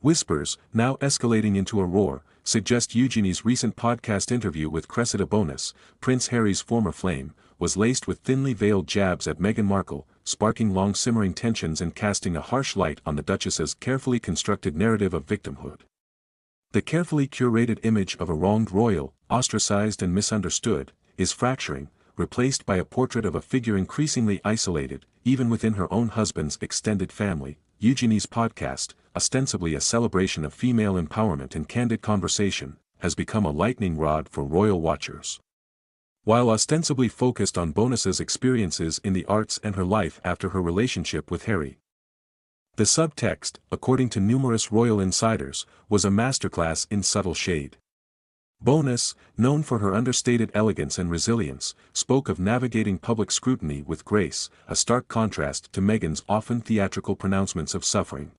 Whispers, now escalating into a roar, suggest Eugenie's recent podcast interview with Cressida Bonas, Prince Harry's former flame, was laced with thinly veiled jabs at Meghan Markle, sparking long-simmering tensions and casting a harsh light on the Duchess's carefully constructed narrative of victimhood. The carefully curated image of a wronged royal, ostracized and misunderstood, is fracturing, replaced by a portrait of a figure increasingly isolated, even within her own husband's extended family. Eugenie's podcast, ostensibly a celebration of female empowerment and candid conversation, has become a lightning rod for royal watchers. While ostensibly focused on Bonas's experiences in the arts and her life after her relationship with Harry, the subtext, according to numerous royal insiders, was a masterclass in subtle shade. Bonas, known for her understated elegance and resilience, spoke of navigating public scrutiny with grace, a stark contrast to Meghan's often theatrical pronouncements of suffering.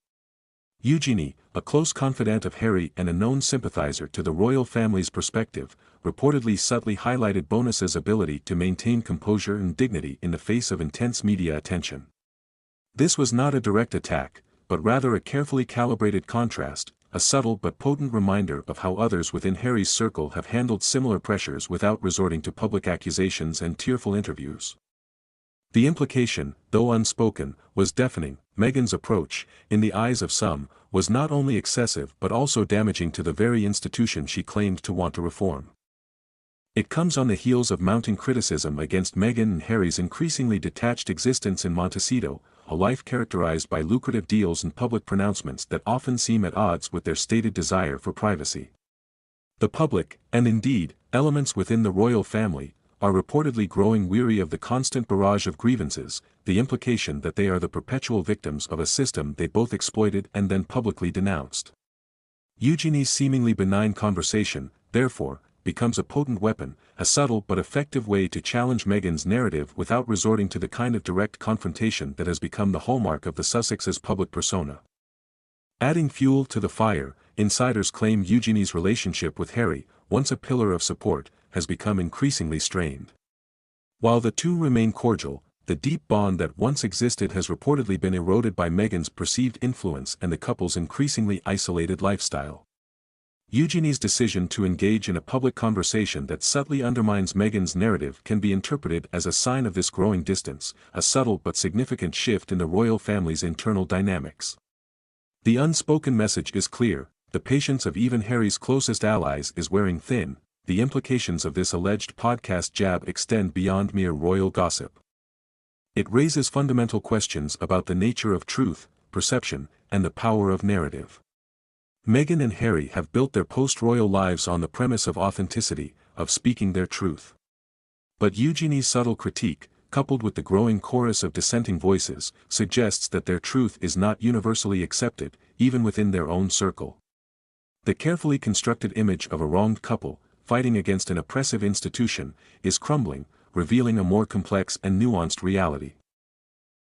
Eugenie, a close confidant of Harry and a known sympathizer to the royal family's perspective, reportedly subtly highlighted Bonas's ability to maintain composure and dignity in the face of intense media attention. This was not a direct attack, but rather a carefully calibrated contrast, a subtle but potent reminder of how others within Harry's circle have handled similar pressures without resorting to public accusations and tearful interviews. The implication, though unspoken, was deafening. Meghan's approach, in the eyes of some, was not only excessive but also damaging to the very institution she claimed to want to reform. It comes on the heels of mounting criticism against Meghan and Harry's increasingly detached existence in Montecito, a life characterized by lucrative deals and public pronouncements that often seem at odds with their stated desire for privacy. The public, and indeed, elements within the royal family, are reportedly growing weary of the constant barrage of grievances, the implication that they are the perpetual victims of a system they both exploited and then publicly denounced. Eugenie's seemingly benign conversation, therefore, becomes a potent weapon, a subtle but effective way to challenge Meghan's narrative without resorting to the kind of direct confrontation that has become the hallmark of the Sussexes' public persona. Adding fuel to the fire, insiders claim Eugenie's relationship with Harry, once a pillar of support, has become increasingly strained. While the two remain cordial, the deep bond that once existed has reportedly been eroded by Meghan's perceived influence and the couple's increasingly isolated lifestyle. Eugenie's decision to engage in a public conversation that subtly undermines Meghan's narrative can be interpreted as a sign of this growing distance, a subtle but significant shift in the royal family's internal dynamics. The unspoken message is clear: the patience of even Harry's closest allies is wearing thin. The implications of this alleged podcast jab extend beyond mere royal gossip. It raises fundamental questions about the nature of truth, perception, and the power of narrative. Meghan and Harry have built their post-royal lives on the premise of authenticity, of speaking their truth. But Eugenie's subtle critique, coupled with the growing chorus of dissenting voices, suggests that their truth is not universally accepted, even within their own circle. The carefully constructed image of a wronged couple, fighting against an oppressive institution, is crumbling, revealing a more complex and nuanced reality.